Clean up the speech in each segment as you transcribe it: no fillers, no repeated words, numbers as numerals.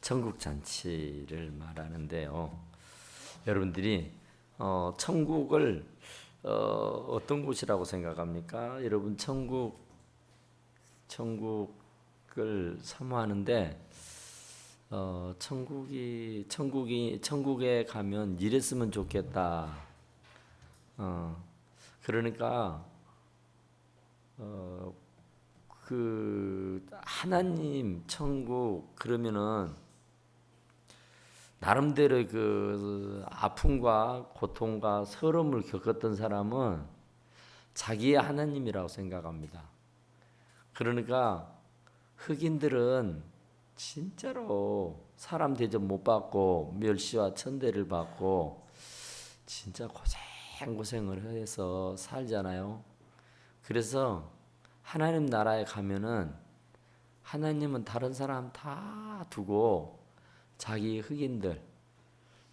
천국 잔치를 말하는데요. 여러분들이 천국을 어떤 곳이라고 생각합니까? 여러분 천국을 사모하는데 천국에 가면 이랬으면 좋겠다. 그러니까 그 하나님 천국 그러면은 나름대로 그 아픔과 고통과 서러움을 겪었던 사람은 자기의 하나님이라고 생각합니다. 그러니까 흑인들은 진짜로 사람 대접 못 받고 멸시와 천대를 받고 진짜 고생을 해서 살잖아요. 그래서 하나님 나라에 가면은 하나님은 다른 사람 다 두고 자기 흑인들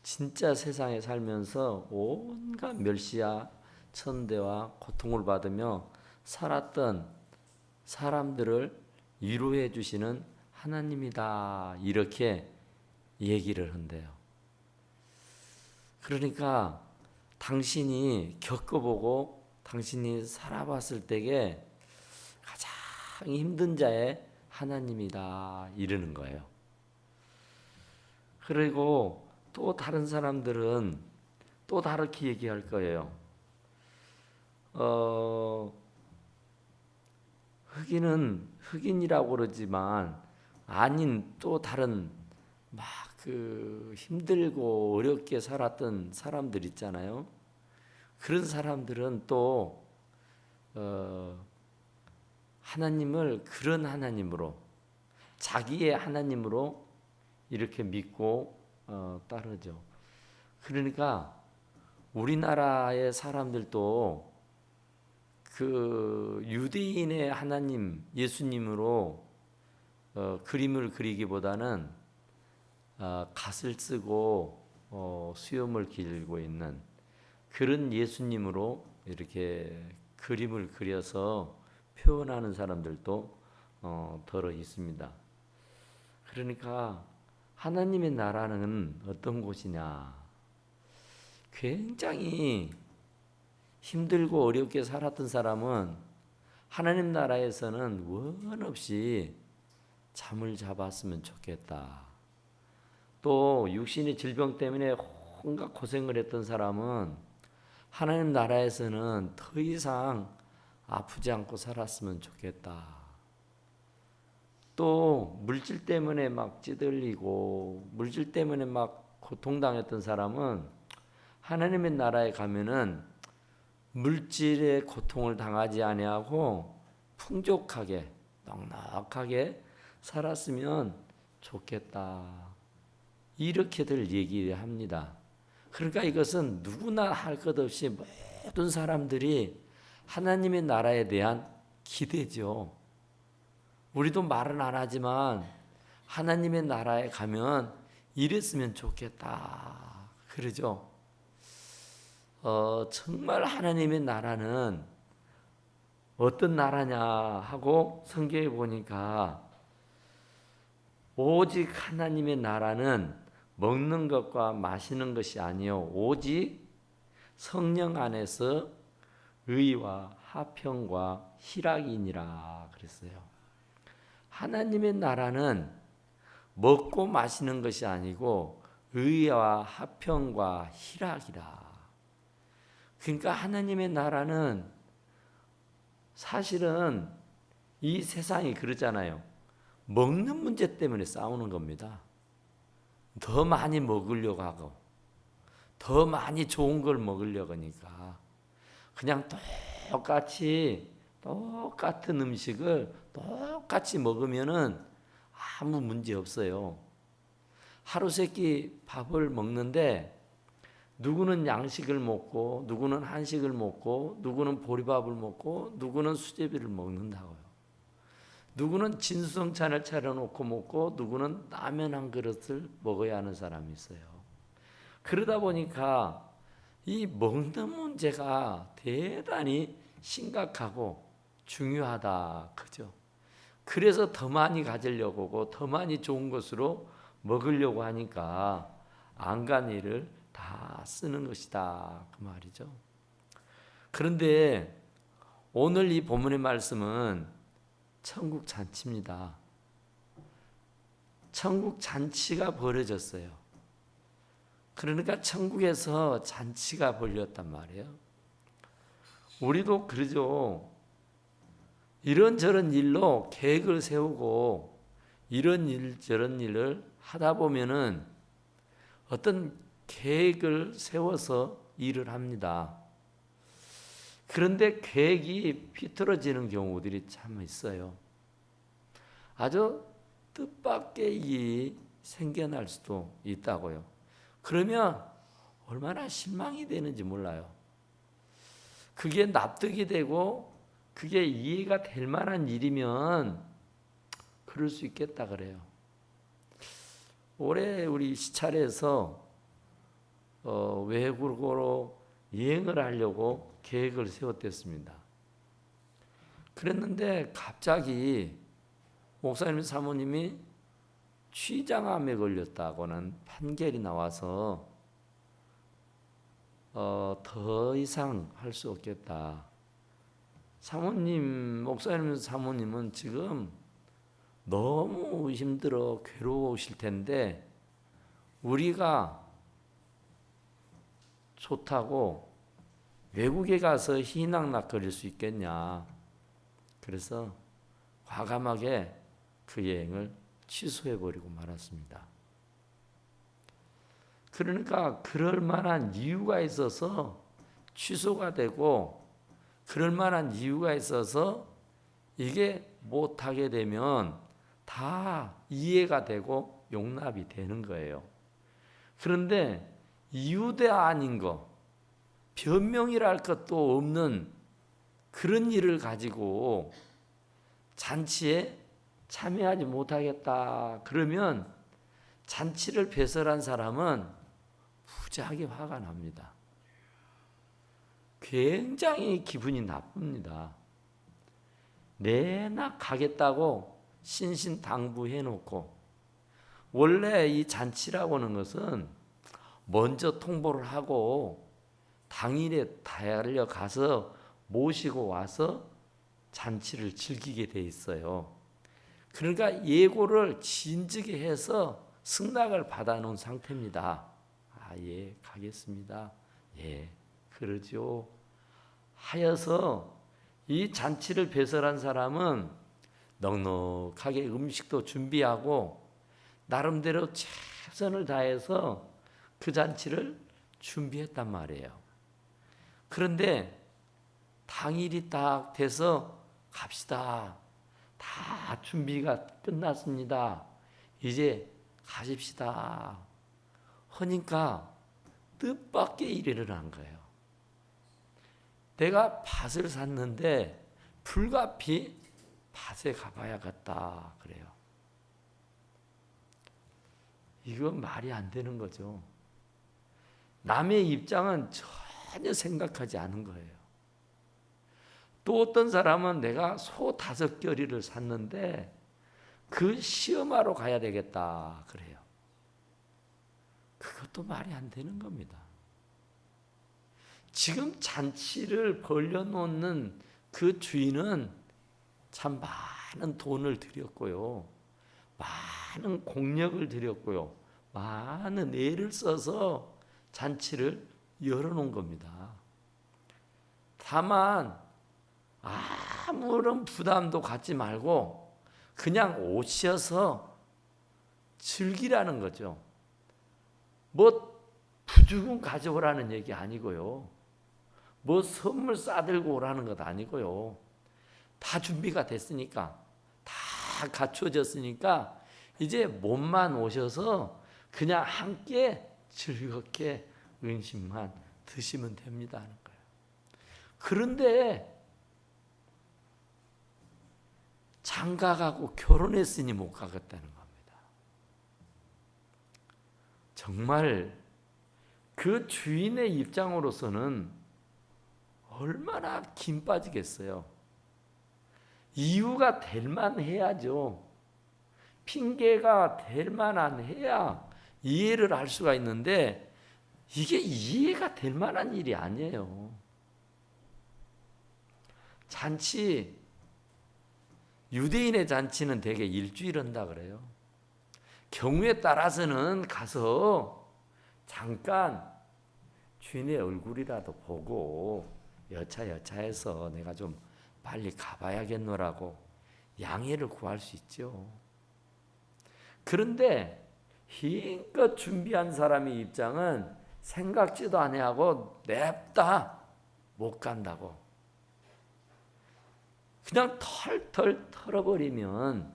진짜 세상에 살면서 온갖 멸시와 천대와 고통을 받으며 살았던 사람들을 위로해 주시는 하나님이다 이렇게 얘기를 한대요. 그러니까 당신이 겪어보고 당신이 살아봤을 때에 가장 힘든 자의 하나님이다 이러는 거예요. 그리고 또 다른 사람들은 또 다르게 얘기할 거예요. 흑인이라고 그러지만 아닌 또 다른 막 그 힘들고 어렵게 살았던 사람들 있잖아요. 그런 사람들은 또 하나님을 그런 하나님으로 자기의 하나님으로 이렇게 믿고 따르죠. 그러니까 우리나라의 사람들도 그 유대인의 하나님 예수님으로 그림을 그리기보다는 갓을 쓰고 수염을 길고 있는 그런 예수님으로 이렇게 그림을 그려서 표현하는 사람들도 더러 있습니다. 그러니까 하나님의 나라는 어떤 곳이냐? 굉장히 힘들고 어렵게 살았던 사람은 하나님 나라에서는 원 없이 잠을 잡았으면 좋겠다. 또 육신의 질병 때문에 온갖 고생을 했던 사람은 하나님 나라에서는 더 이상 아프지 않고 살았으면 좋겠다. 또 물질 때문에 막 찌들리고 물질 때문에 막 고통당했던 사람은 하나님의 나라에 가면은 물질의 고통을 당하지 아니하고 풍족하게 넉넉하게 살았으면 좋겠다. 이렇게들 얘기합니다. 그러니까 이것은 누구나 할 것 없이 모든 사람들이 하나님의 나라에 대한 기대죠. 우리도 말은 안 하지만 하나님의 나라에 가면 이랬으면 좋겠다. 그러죠. 정말 하나님의 나라는 어떤 나라냐 하고 성경에 보니까 오직 하나님의 나라는 먹는 것과 마시는 것이 아니요 오직 성령 안에서 의와 화평과 희락이니라 그랬어요. 하나님의 나라는 먹고 마시는 것이 아니고 의와 화평과 희락이라. 그러니까 하나님의 나라는 사실은 이 세상이 그러잖아요. 먹는 문제 때문에 싸우는 겁니다. 더 많이 먹으려고 하고 더 많이 좋은 걸 먹으려고 하니까 그냥 똑같은 음식을 똑같이 먹으면은 아무 문제 없어요. 하루 세 끼 밥을 먹는데 누구는 양식을 먹고 누구는 한식을 먹고 누구는 보리밥을 먹고 누구는 수제비를 먹는다고요. 누구는 진수성찬을 차려놓고 먹고 누구는 라면 한 그릇을 먹어야 하는 사람이 있어요. 그러다 보니까 이 먹는 문제가 대단히 심각하고 중요하다. 그죠? 그래서 더 많이 가지려고 하고 더 많이 좋은 것으로 먹으려고 하니까 안간힘을 다 쓰는 것이다 그 말이죠. 그런데 오늘 이 본문의 말씀은 천국 잔치입니다. 천국 잔치가 벌어졌어요. 그러니까 천국에서 잔치가 벌렸단 말이에요. 우리도 그러죠. 이런저런 일로 계획을 세우고 이런 일 저런 일을 하다 보면은 어떤 계획을 세워서 일을 합니다. 그런데 계획이 비틀어지는 경우들이 참 있어요. 아주 뜻밖의 일이 생겨날 수도 있다고요. 그러면 얼마나 실망이 되는지 몰라요. 그게 납득이 되고 그게 이해가 될 만한 일이면 그럴 수 있겠다 그래요. 올해 우리 시찰에서 외국으로 여행을 하려고 계획을 세웠댔습니다. 그랬는데 갑자기 목사님 사모님이 취장암에 걸렸다고는 판결이 나와서 더 이상 할 수 없겠다. 사모님, 목사님 사모님은 지금 너무 힘들어 괴로우실 텐데 우리가 좋다고 외국에 가서 희낙락거릴 수 있겠냐. 그래서 과감하게 그 여행을 취소해버리고 말았습니다. 그러니까 그럴 만한 이유가 있어서 취소가 되고 그럴 만한 이유가 있어서 이게 못하게 되면 다 이해가 되고 용납이 되는 거예요. 그런데 이유대 아닌 거, 변명이랄 것도 없는 그런 일을 가지고 잔치에 참여하지 못하겠다 그러면 잔치를 배설한 사람은 무지하게 화가 납니다. 굉장히 기분이 나쁩니다. 내나 가겠다고 신신당부해놓고 원래 이 잔치라고 하는 것은 먼저 통보를 하고 당일에 달려가서 모시고 와서 잔치를 즐기게 돼 있어요. 그러니까 예고를 진즉에 해서 승낙을 받아놓은 상태입니다. 예, 가겠습니다. 예, 그러죠. 하여서 이 잔치를 배설한 사람은 넉넉하게 음식도 준비하고 나름대로 최선을 다해서 그 잔치를 준비했단 말이에요. 그런데 당일이 딱 돼서 갑시다. 다 준비가 끝났습니다. 이제 가십시다. 하니까 뜻밖의 일이 일어난 거예요. 내가 밭을 샀는데 불가피 밭에 가봐야겠다 그래요. 이건 말이 안 되는 거죠. 남의 입장은 전혀 생각하지 않은 거예요. 또 어떤 사람은 내가 소 5결의를 샀는데 그 시험하러 가야 되겠다 그래요. 그것도 말이 안 되는 겁니다. 지금 잔치를 벌려놓는 그 주인은 참 많은 돈을 들였고요. 많은 공력을 들였고요. 많은 애를 써서 잔치를 열어놓은 겁니다. 다만 아무런 부담도 갖지 말고 그냥 오셔서 즐기라는 거죠. 뭐 부주금 가져오라는 얘기 아니고요. 뭐 선물 싸들고 오라는 것 아니고요. 다 준비가 됐으니까 다 갖춰졌으니까 이제 몸만 오셔서 그냥 함께 즐겁게 음식만 드시면 됩니다 하는 거예요. 그런데 장가가고 결혼했으니 못 가겠다는 겁니다. 정말 그 주인의 입장으로서는 얼마나 김 빠지겠어요. 이유가 될 만해야죠. 핑계가 될 만한 해야 이해를 할 수가 있는데 이게 이해가 될 만한 일이 아니에요. 잔치, 유대인의 잔치는 대개 일주일 한다 그래요. 경우에 따라서는 가서 잠깐 주인의 얼굴이라도 보고 여차여차해서 내가 좀 빨리 가봐야겠노라고 양해를 구할 수 있죠. 그런데 힘껏 준비한 사람의 입장은 생각지도 아니하고 냅다 못 간다고 그냥 털털 털어버리면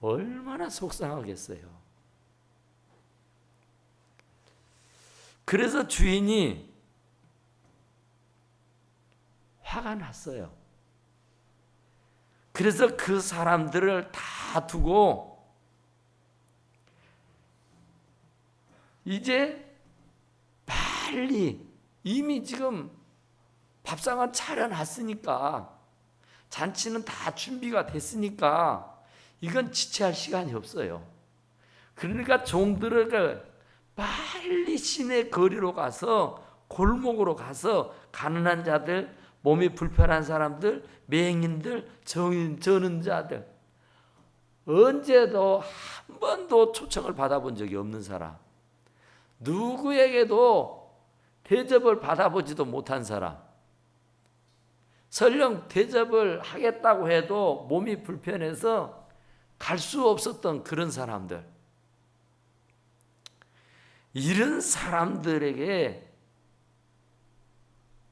얼마나 속상하겠어요. 그래서 주인이 화가 났어요. 그래서 그 사람들을 다 두고 이제 빨리 이미 지금 밥상은 차려놨으니까 잔치는 다 준비가 됐으니까 이건 지체할 시간이 없어요. 그러니까 종들을 빨리 시내 거리로 가서 골목으로 가서 가난한 자들, 몸이 불편한 사람들, 맹인들, 저는 자들 언제도 한 번도 초청을 받아본 적이 없는 사람, 누구에게도 대접을 받아보지도 못한 사람, 설령 대접을 하겠다고 해도 몸이 불편해서 갈 수 없었던 그런 사람들, 이런 사람들에게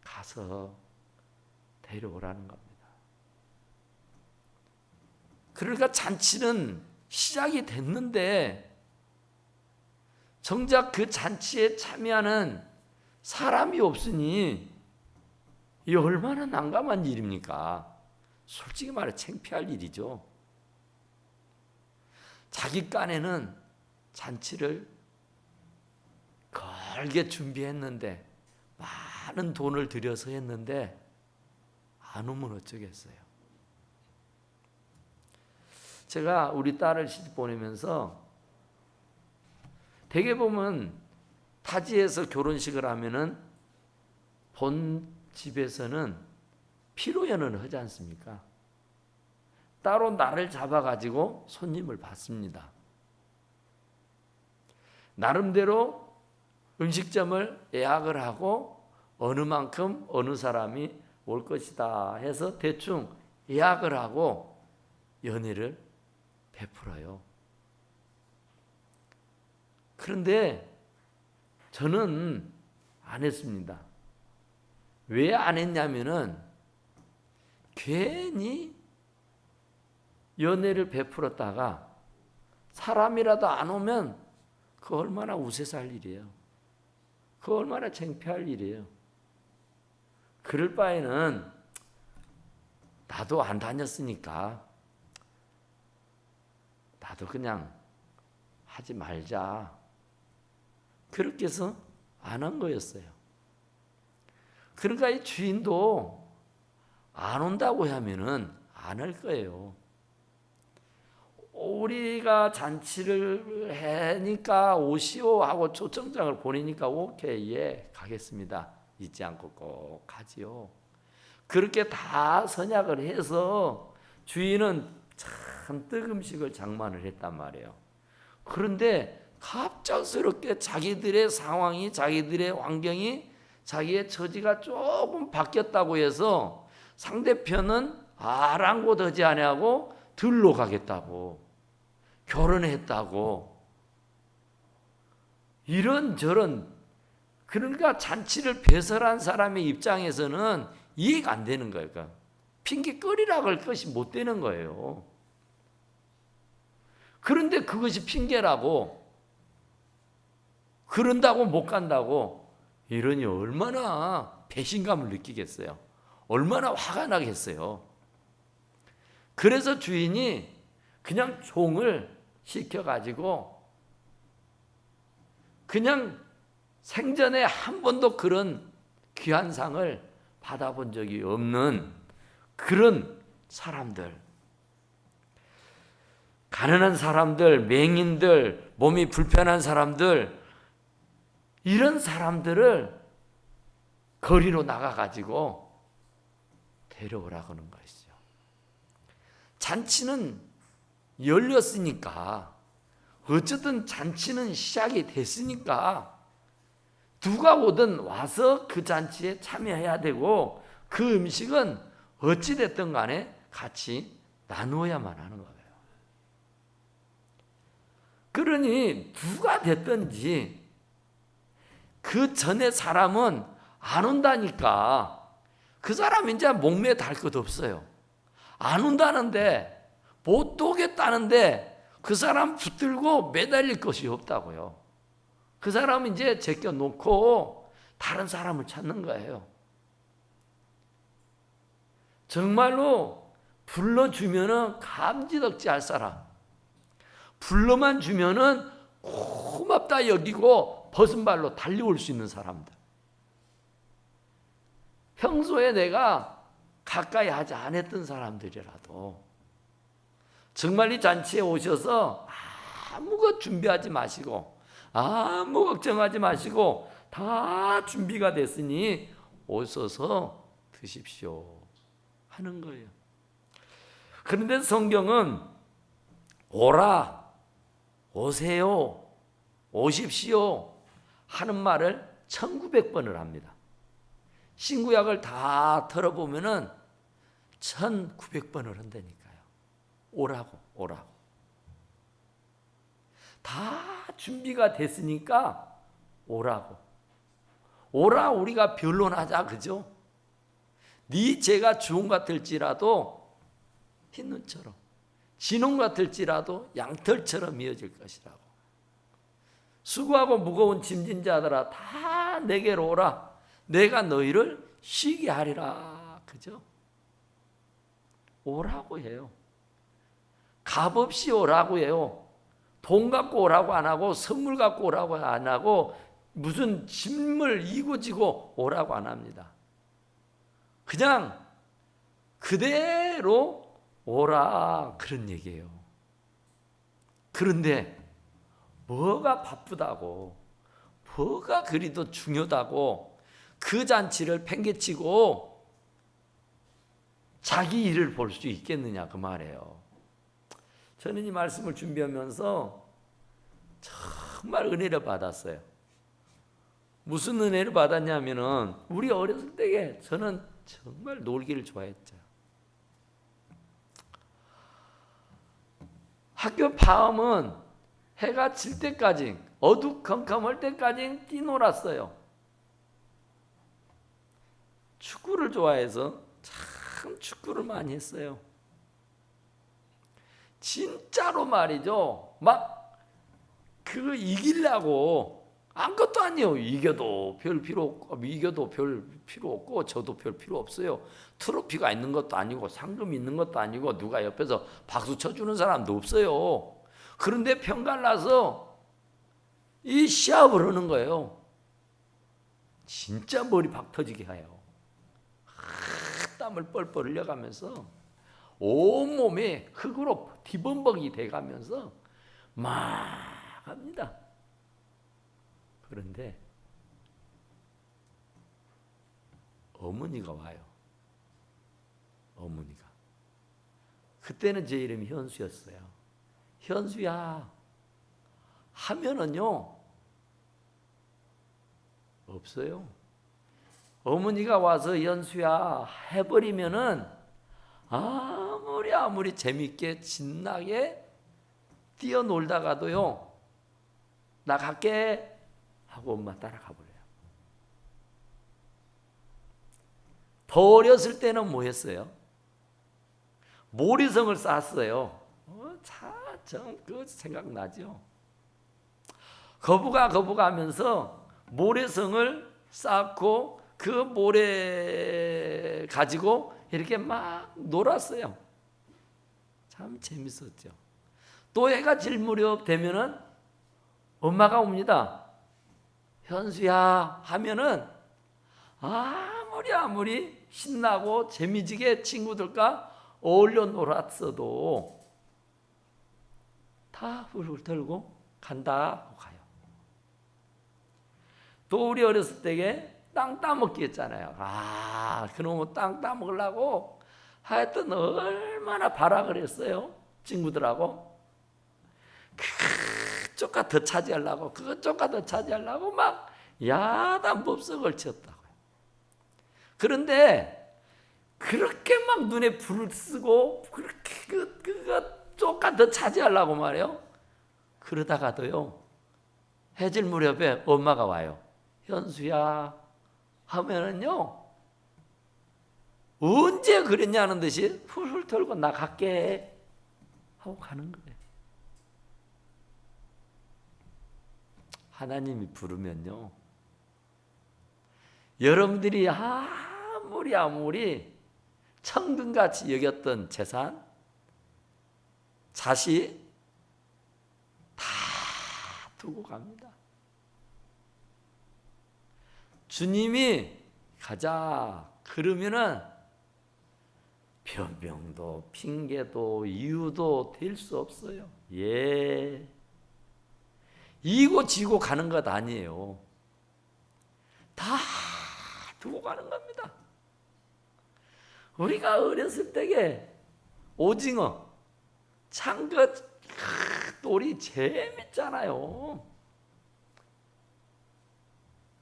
가서 데려오라는 겁니다. 그러니까 잔치는 시작이 됐는데 정작 그 잔치에 참여하는 사람이 없으니 이 얼마나 난감한 일입니까? 솔직히 말해 창피할 일이죠. 자기 깐에는 잔치를 걸게 준비했는데 많은 돈을 들여서 했는데 안 오면 어쩌겠어요. 제가 우리 딸을 시집 보내면서 대개 보면 타지에서 결혼식을 하면은 본 집에서는 피로연을 하지 않습니까? 따로 날을 잡아가지고 손님을 받습니다. 나름대로 음식점을 예약을 하고 어느 만큼 어느 사람이 올 것이다 해서 대충 예약을 하고 연회를 베풀어요. 그런데 저는 안 했습니다. 왜 안 했냐면은 괜히 연회를 베풀었다가 사람이라도 안 오면 그거 얼마나 우세살 일이에요. 그거 얼마나 창피할 일이에요. 그럴 바에는 나도 안 다녔으니까 나도 그냥 하지 말자. 그렇게 해서 안 한 거였어요. 그러니까 이 주인도 안 온다고 하면은 안 할 거예요. 우리가 잔치를 해니까 오시오 하고 초청장을 보내니까 오케이, 예, 가겠습니다. 잊지 않고 꼭 가지요. 그렇게 다 선약을 해서 주인은 참 뜨금식을 장만을 했단 말이에요. 그런데 갑작스럽게 자기들의 상황이, 자기들의 환경이, 자기의 처지가 조금 바뀌었다고 해서 상대편은 아랑곳하지 아니하고 들러 가겠다고, 결혼했다고, 이런저런, 그러니까 잔치를 배설한 사람의 입장에서는 이해가 안 되는 거예요. 그러니까 핑계거리라고 할 것이 못 되는 거예요. 그런데 그것이 핑계라고, 그런다고 못 간다고 이러니 얼마나 배신감을 느끼겠어요. 얼마나 화가 나겠어요. 그래서 주인이 그냥 종을 시켜가지고 그냥 생전에 한 번도 그런 귀한 상을 받아본 적이 없는 그런 사람들, 가난한 사람들, 맹인들, 몸이 불편한 사람들, 이런 사람들을 거리로 나가가지고 데려오라고 하는 것이죠. 잔치는 열렸으니까, 어쨌든 잔치는 시작이 됐으니까 누가 오든 와서 그 잔치에 참여해야 되고, 그 음식은 어찌됐든 간에 같이 나누어야만 하는 거예요. 그러니 누가 됐든지 그 전에 사람은 안 온다니까 그 사람은 이제 목매에 달 것 없어요. 안 온다는데, 못 오겠다는데 그 사람 붙들고 매달릴 것이 없다고요. 그 사람은 이제 제껴놓고 다른 사람을 찾는 거예요. 정말로 불러주면은 감지덕지 할 사람, 불러만 주면은 고맙다 여기고 벗은 발로 달려올 수 있는 사람들. 평소에 내가 가까이 하지 않았던 사람들이라도 정말 이 잔치에 오셔서 아무 것 준비하지 마시고, 아무 걱정하지 마시고 다 준비가 됐으니 오셔서 드십시오 하는 거예요. 그런데 성경은 오라, 오세요, 오십시오 하는 말을 1900번을 합니다. 신구약을 다 들어보면은 1900번을 한다니까요. 오라고, 오라고. 다 준비가 됐으니까 오라고. 오라, 우리가 변론하자, 그죠? 네 죄가 주홍 같을지라도 흰눈처럼, 진홍 같을지라도 양털처럼 이어질 것이라고. 수고하고 무거운 짐진 자들아 다 내게로 오라. 내가 너희를 쉬게 하리라. 그죠? 오라고 해요. 값없이 오라고 해요. 돈 갖고 오라고 안 하고, 선물 갖고 오라고 안 하고, 무슨 짐을 이고 지고 오라고 안 합니다. 그냥 그대로 오라, 그런 얘기예요. 그런데 뭐가 바쁘다고, 뭐가 그리도 중요하다고 그 잔치를 팽개치고 자기 일을 볼 수 있겠느냐, 그 말이에요. 저는 이 말씀을 준비하면서 정말 은혜를 받았어요. 무슨 은혜를 받았냐면은, 우리 어렸을 때에 저는 정말 놀기를 좋아했죠. 학교 방학은 해가 질 때까지, 어두컴컴할 때까지 뛰놀았어요. 축구를 좋아해서 참 축구를 많이 했어요. 진짜로 말이죠. 막 그거 이기려고, 아무것도 아니에요. 이겨도 별 필요 없고, 이겨도 별 필요 없고, 저도 별 필요 없어요. 트로피가 있는 것도 아니고, 상금 있는 것도 아니고, 누가 옆에서 박수 쳐주는 사람도 없어요. 그런데 편갈라서 이 시합을 하는 거예요. 진짜 머리 박 터지게 해요. 땀을 뻘뻘 흘려가면서 온몸이 흙으로 뒤범벅이 돼가면서 막 합니다. 그런데 어머니가 와요. 어머니가. 그때는 제 이름이 현수였어요. 현수야 하면은요, 없어요. 어머니가 와서 현수야 해버리면은 아무리 재밌게 신나게 뛰어놀다가도요, 나 갈게 하고 엄마 따라가 버려요. 더 어렸을 때는 뭐 했어요? 모리성을 쌓았어요. 참 그거 생각나죠? 거부가 하면서 모래성을 쌓고 그 모래 가지고 이렇게 막 놀았어요. 참 재밌었죠. 또 해가 질 무렵 되면은 엄마가 옵니다. 현수야 하면은 아무리 신나고 재미지게 친구들과 어울려 놀았어도 다 훌훌 털고 간다 하고 가요. 또 우리 어렸을 때에 땅 따먹기 했잖아요. 그놈의 땅 따먹으려고 하여튼 얼마나 발악을 했어요. 친구들하고. 그쪽가 더 차지하려고, 그쪽가 더 차지하려고 막 야단법석을 치었다고요. 그런데 그렇게 막 눈에 불을 쓰고 그렇게 그쪽가 더 차지하려고 말이에요. 그러다가도요, 해질 무렵에 엄마가 와요. 현수야 하면은요, 언제 그랬냐는 듯이 훌훌 털고 나 갈게 하고 가는 거예요. 하나님이 부르면요, 여러분들이 아무리 천금같이 여겼던 재산, 자식 다 두고 갑니다. 주님이 가자 그러면은 변명도 핑계도 이유도 될 수 없어요. 이고 지고 가는 것 아니에요. 다 두고 가는 겁니다. 우리가 어렸을 때에 오징어, 참것 놀이 재밌잖아요.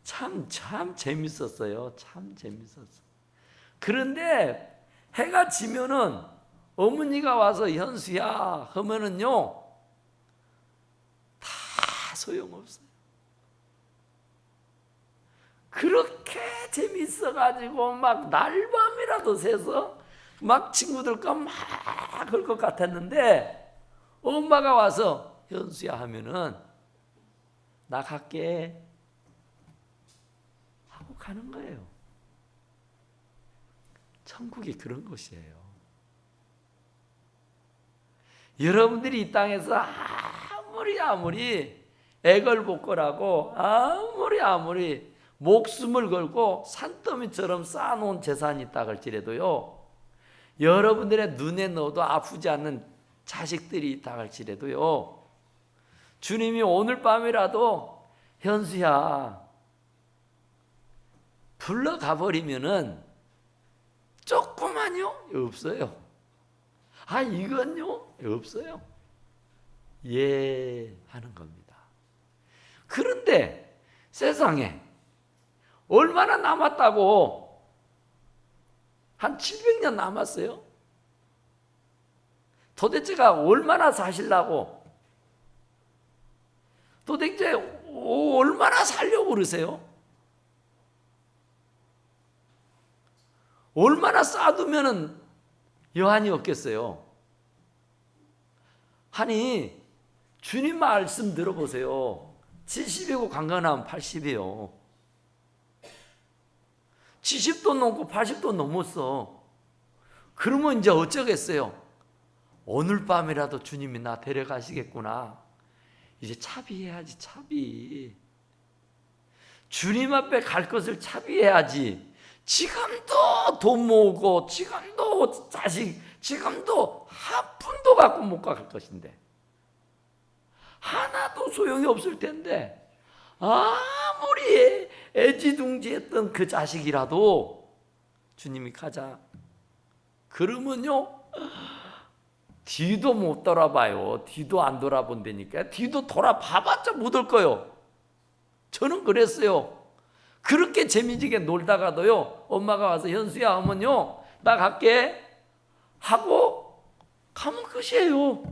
참 재밌었어요. 참 재밌었어. 그런데 해가 지면은 어머니가 와서 현수야 하면은요, 다 소용없어요. 그렇게 재밌어가지고 막 날밤이라도 새서 막 친구들과 막 그럴 것 같았는데, 엄마가 와서 현수야 하면은 나 갈게 하고 가는 거예요. 천국이 그런 곳이에요. 여러분들이 이 땅에서 아무리 애걸복걸하고 아무리 목숨을 걸고 산더미처럼 쌓아놓은 재산이 있다 할지라도요, 여러분들의 눈에 넣어도 아프지 않는 자식들이 있다 할지라도요, 주님이 오늘 밤이라도 현수야 불러가 버리면은 조그만요? 없어요. 이건요? 없어요. 하는 겁니다. 그런데 세상에 얼마나 남았다고? 한 700년 남았어요. 도대체가 얼마나 사시려고? 도대체 얼마나 살려고 그러세요? 얼마나 쌓아두면은 여한이 없겠어요? 아니, 주님 말씀 들어보세요. 70이고 강건하면 80이에요. 70도 넘고 80도 넘었어. 그러면 이제 어쩌겠어요? 오늘 밤이라도 주님이 나 데려가시겠구나. 이제 차비해야지, 차비. 주님 앞에 갈 것을 차비해야지. 지금도 돈 모으고, 지금도 자식, 지금도 한 푼도 갖고 못 갈 것인데, 하나도 소용이 없을 텐데, 아무리 애지둥지했던 그 자식이라도 주님이 가자 그러면요, 뒤도 못 돌아봐요. 뒤도 안 돌아본다니까. 뒤도 돌아봐봤자 못 올 거요. 저는 그랬어요. 그렇게 재미지게 놀다가도요, 엄마가 와서 현수야 하면요, 나 갈게 하고 가면 끝이에요.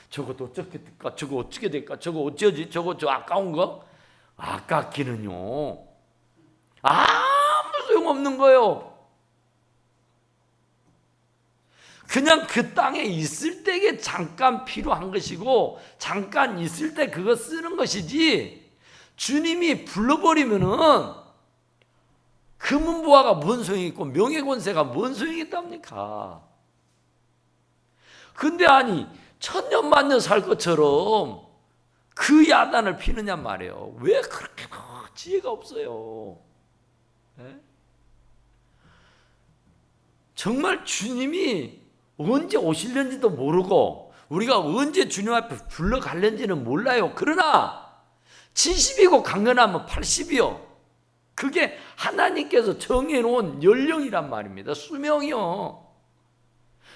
저것도 어떻게 될까? 저거 어떻게 될까? 저거 어쩌지? 저거 저 아까운 거? 아깝기는요, 아무 소용없는 거예요. 그냥 그 땅에 있을 때에 잠깐 필요한 것이고, 잠깐 있을 때 그거 쓰는 것이지, 주님이 불러버리면은 금은보화가 뭔 소용이 있고 명예권세가 뭔 소용이 있답니까? 근데 아니, 천년 만년 살 것처럼 그 야단을 피느냐 말이에요. 왜 그렇게 지혜가 없어요? 네? 정말 주님이 언제 오실는지도 모르고 우리가 언제 주님 앞에 불러갈는지는 몰라요. 그러나 70이고 강건하면 80이요. 그게 하나님께서 정해놓은 연령이란 말입니다. 수명이요.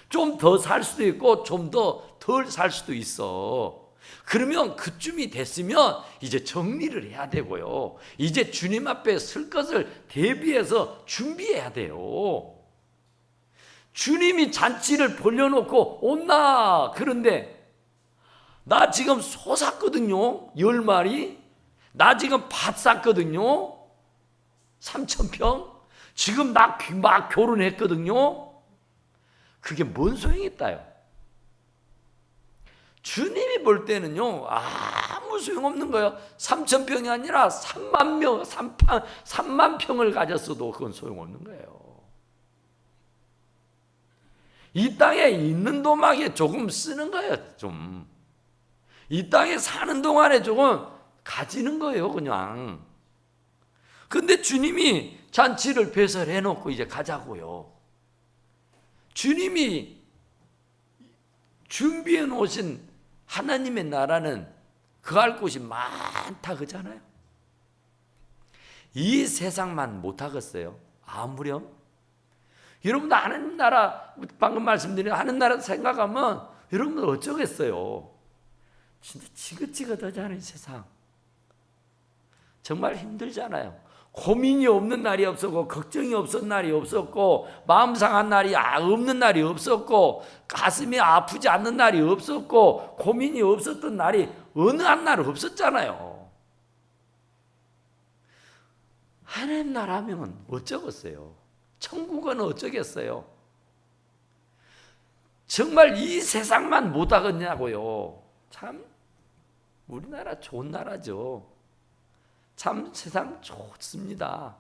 좀 더 살 수도 있고 좀 더 덜 살 수도 있어. 그러면 그쯤이 됐으면 이제 정리를 해야 되고요. 이제 주님 앞에 설 것을 대비해서 준비해야 돼요. 주님이 잔치를 벌려놓고 온나. 그런데 나 지금 소 샀거든요. 10마리. 나 지금 밭 샀거든요. 3,000평. 지금 나 막 결혼했거든요. 그게 뭔 소용이 있다요. 주님이 볼 때는요, 아무 소용없는 거예요. 3,000평이 아니라 3만 평을 가졌어도 그건 소용없는 거예요. 이 땅에 있는 도막에 조금 쓰는 거예요. 좀. 이 땅에 사는 동안에 조금 가지는 거예요. 그냥. 근데 주님이 잔치를 배설해 놓고 이제 가자고요. 주님이 준비해 놓으신 하나님의 나라는 그할 곳이 많다 그잖아요. 이 세상만 못하겠어요. 아무렴. 여러분도 하나님 나라, 방금 말씀드린 하나님 나라 생각하면 여러분들 어쩌겠어요. 진짜 지긋지긋하잖아요. 세상 정말 힘들잖아요. 고민이 없는 날이 없었고, 걱정이 없었던 날이 없었고, 마음 상한 날이 없는 날이 없었고, 가슴이 아프지 않는 날이 없었고, 고민이 없었던 날이 어느 한 날 없었잖아요. 하나님 나라면 어쩌겠어요. 천국은 어쩌겠어요. 정말 이 세상만 못하겠냐고요. 참 우리나라 좋은 나라죠. 참 세상 좋습니다.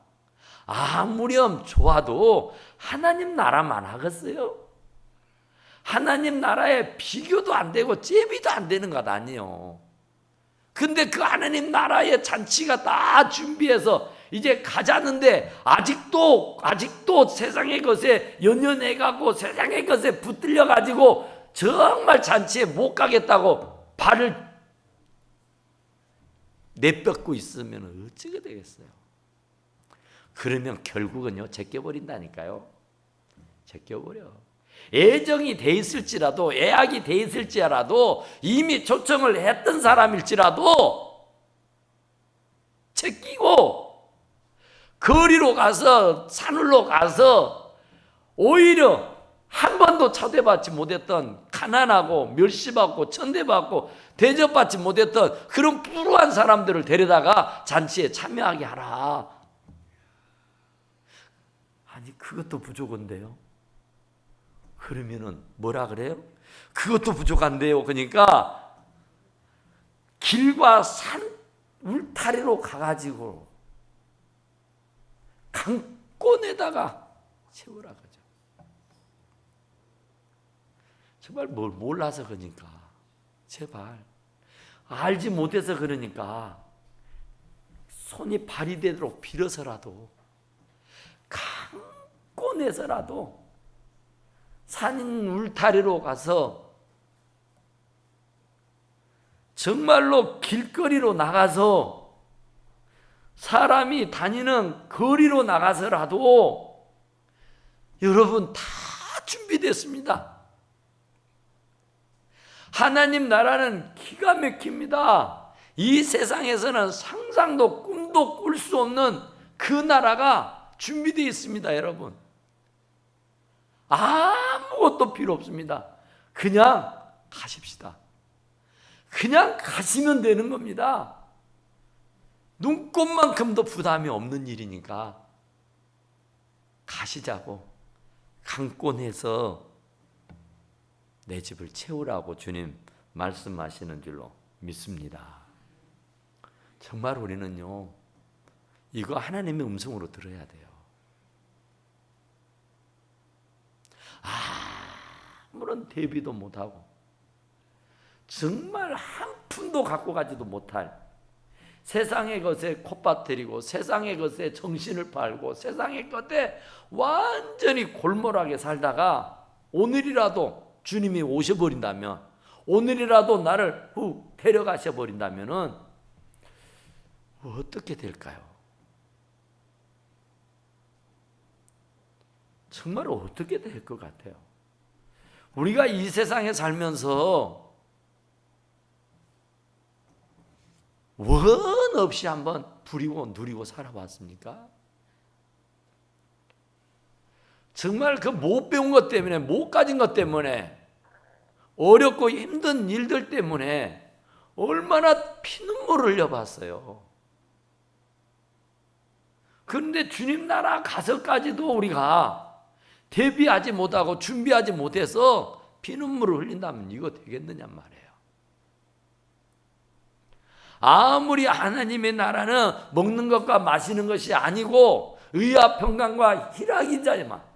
아무렴 좋아도 하나님 나라만 하겠어요? 하나님 나라에 비교도 안 되고 제비도 안 되는 것 아니에요. 근데 그 하나님 나라의 잔치가 다 준비해서 이제 가자는데 아직도 세상의 것에 연연해가고 세상의 것에 붙들려가지고 정말 잔치에 못 가겠다고 발을 내뻗고 있으면 어찌게 되겠어요? 그러면 결국은요 제껴버린다니까요. 제껴버려. 애정이 돼 있을지라도, 애악이 돼 있을지라도, 이미 초청을 했던 사람일지라도 제끼고 거리로 가서 산으로 가서 오히려 한 번도 초대받지 못했던, 가난하고 멸시받고 천대받고 대접받지 못했던 그런 불우한 사람들을 데려다가 잔치에 참여하게 하라. 아니 그것도 부족한데요. 그러면은 뭐라 그래요? 그것도 부족한데요. 그러니까 길과 산 울타리로 가가지고 강권에다가 채우라 그죠. 제발 뭘 몰라서 그러니까, 제발 알지 못해서 그러니까 손이 발이 되도록 빌어서라도 강권에서라도 산 울타리로 가서 정말로 길거리로 나가서 사람이 다니는 거리로 나가서라도 여러분 다 준비됐습니다. 하나님 나라는 기가 막힙니다. 이 세상에서는 상상도 꿈도 꿀 수 없는 그 나라가 준비되어 있습니다. 여러분 아무것도 필요 없습니다. 그냥 가십시다. 그냥 가시면 되는 겁니다. 눈꽃만큼도 부담이 없는 일이니까 가시자고, 강권해서 내 집을 채우라고 주님 말씀하시는 줄로 믿습니다. 정말 우리는요 이거 하나님의 음성으로 들어야 돼요. 아무런 대비도 못하고 정말 한 푼도 갖고 가지도 못할 세상의 것에 콧바트리고 세상의 것에 정신을 팔고 세상의 것에 완전히 골몰하게 살다가 오늘이라도 주님이 오셔버린다면 오늘이라도 나를 훅 데려가셔 버린다면은 어떻게 될까요? 정말 어떻게 될 것 같아요? 우리가 이 세상에 살면서 원 없이 한번 부리고 누리고 살아봤습니까? 정말 그 못 배운 것 때문에, 못 가진 것 때문에, 어렵고 힘든 일들 때문에 얼마나 피눈물을 흘려봤어요. 그런데 주님 나라 가서까지도 우리가 대비하지 못하고 준비하지 못해서 피눈물을 흘린다면 이거 되겠느냐 말이에요. 아무리 하나님의 나라는 먹는 것과 마시는 것이 아니고 의와 평강과 희락이자만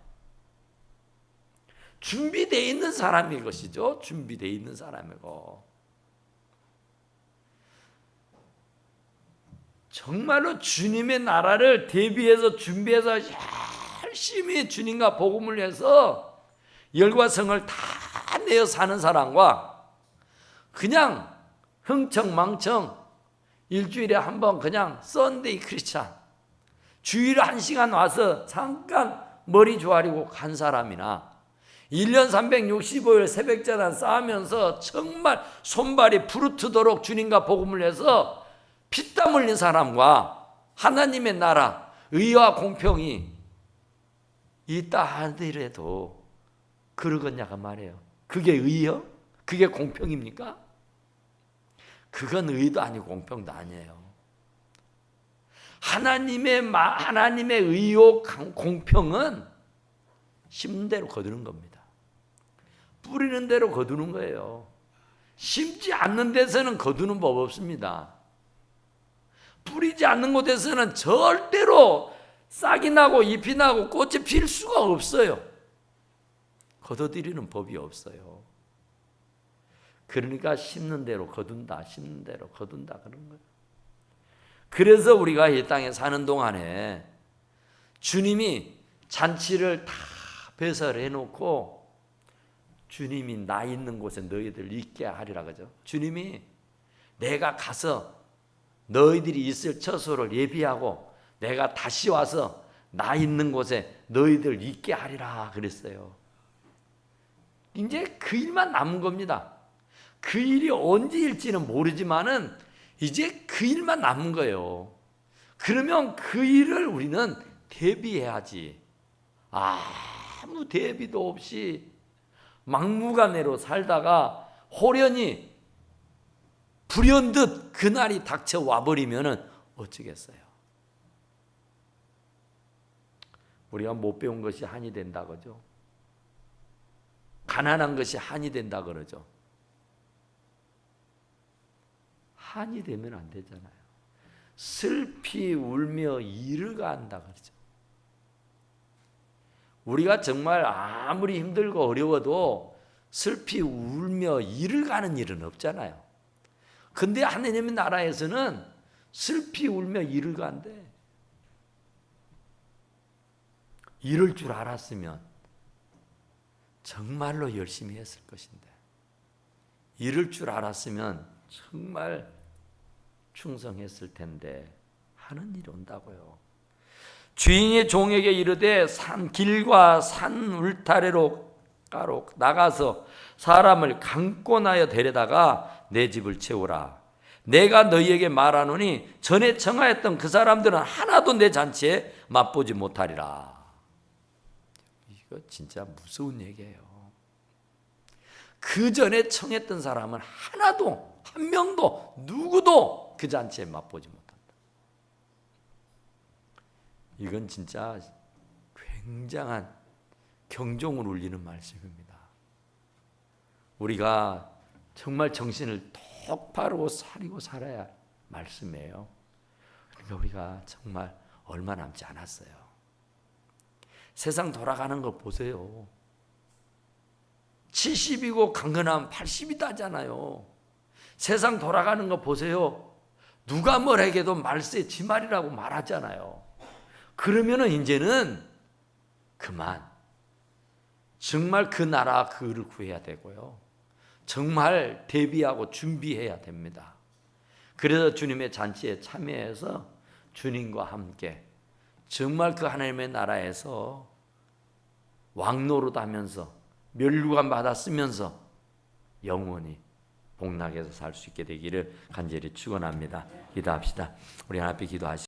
준비되어 있는 사람일 것이죠. 준비되어 있는 사람이고, 정말로 주님의 나라를 대비해서 준비해서 열심히 주님과 복음을 위해서 열과 성을 다 내어 사는 사람과 그냥 흥청망청 일주일에 한 번 그냥 썬데이 크리스찬 주일에 1시간 와서 잠깐 머리 조아리고 간 사람이나 1년 365일 새벽전환 쌓으면서 정말 손발이 부르트도록 주님과 복음을 위해서 피땀 흘린 사람과 하나님의 나라 의와 공평이 있다 하더라도 그러겠냐가 말이에요. 그게 의요? 그게 공평입니까? 그건 의도 아니고 공평도 아니에요. 하나님의 의요 공평은 심는 대로 거두는 겁니다. 뿌리는 대로 거두는 거예요. 심지 않는 데서는 거두는 법 없습니다. 뿌리지 않는 곳에서는 절대로 싹이 나고 잎이 나고 꽃이 필 수가 없어요. 거둬들이는 법이 없어요. 그러니까 심는 대로 거둔다, 심는 대로 거둔다 그런 거예요. 그래서 우리가 이 땅에 사는 동안에 주님이 잔치를 다 배설해 놓고 주님이 나 있는 곳에 너희들 있게 하리라 그러죠. 주님이 내가 가서 너희들이 있을 처소를 예비하고 내가 다시 와서 나 있는 곳에 너희들 있게 하리라 그랬어요. 이제 그 일만 남은 겁니다. 그 일이 언제일지는 모르지만은 이제 그 일만 남은 거예요. 그러면 그 일을 우리는 대비해야지. 아무 대비도 없이 막무가내로 살다가 호련히 불현듯 그날이 닥쳐와 버리면은 어쩌겠어요. 우리가 못 배운 것이 한이 된다 그러죠. 가난한 것이 한이 된다 그러죠. 한이 되면 안 되잖아요. 슬피 울며 이를 가한다 그러죠. 우리가 정말 아무리 힘들고 어려워도 슬피 울며 이를 가는 일은 없잖아요. 근데 하나님의 나라에서는 슬피 울며 이를 간대. 이럴 줄 알았으면 정말로 열심히 했을 것인데, 이럴 줄 알았으면 정말 충성했을 텐데 하는 일이 온다고요. 주인이 종에게 이르되 길과 산 울타리로 나가서 사람을 강권하여 데려다가 내 집을 채우라. 내가 너희에게 말하노니 전에 청하였던 그 사람들은 하나도 내 잔치에 맛보지 못하리라. 이거 진짜 무서운 얘기예요. 그 전에 청했던 사람은 하나도, 한 명도, 누구도 그 잔치에 맛보지 못한다. 이건 진짜 굉장한 경종을 울리는 말씀입니다. 우리가 정말 정신을 똑바로 사리고 살아야 할 말씀이에요. 그러니까 우리가 정말 얼마 남지 않았어요. 세상 돌아가는 거 보세요. 70이고 강건하면 80이다잖아요. 세상 돌아가는 거 보세요. 누가 뭐라해도 말세 지 말이라고 말하잖아요. 그러면은 이제는 그만 정말 그 나라 그를 구해야 되고요. 정말 대비하고 준비해야 됩니다. 그래서 주님의 잔치에 참여해서 주님과 함께 정말 그 하나님의 나라에서 왕노릇하면서 멸류관 받아 쓰면서 영원히 복락에서 살 수 있게 되기를 간절히 축원합니다. 기도합시다. 우리 하나님 앞에 기도하시고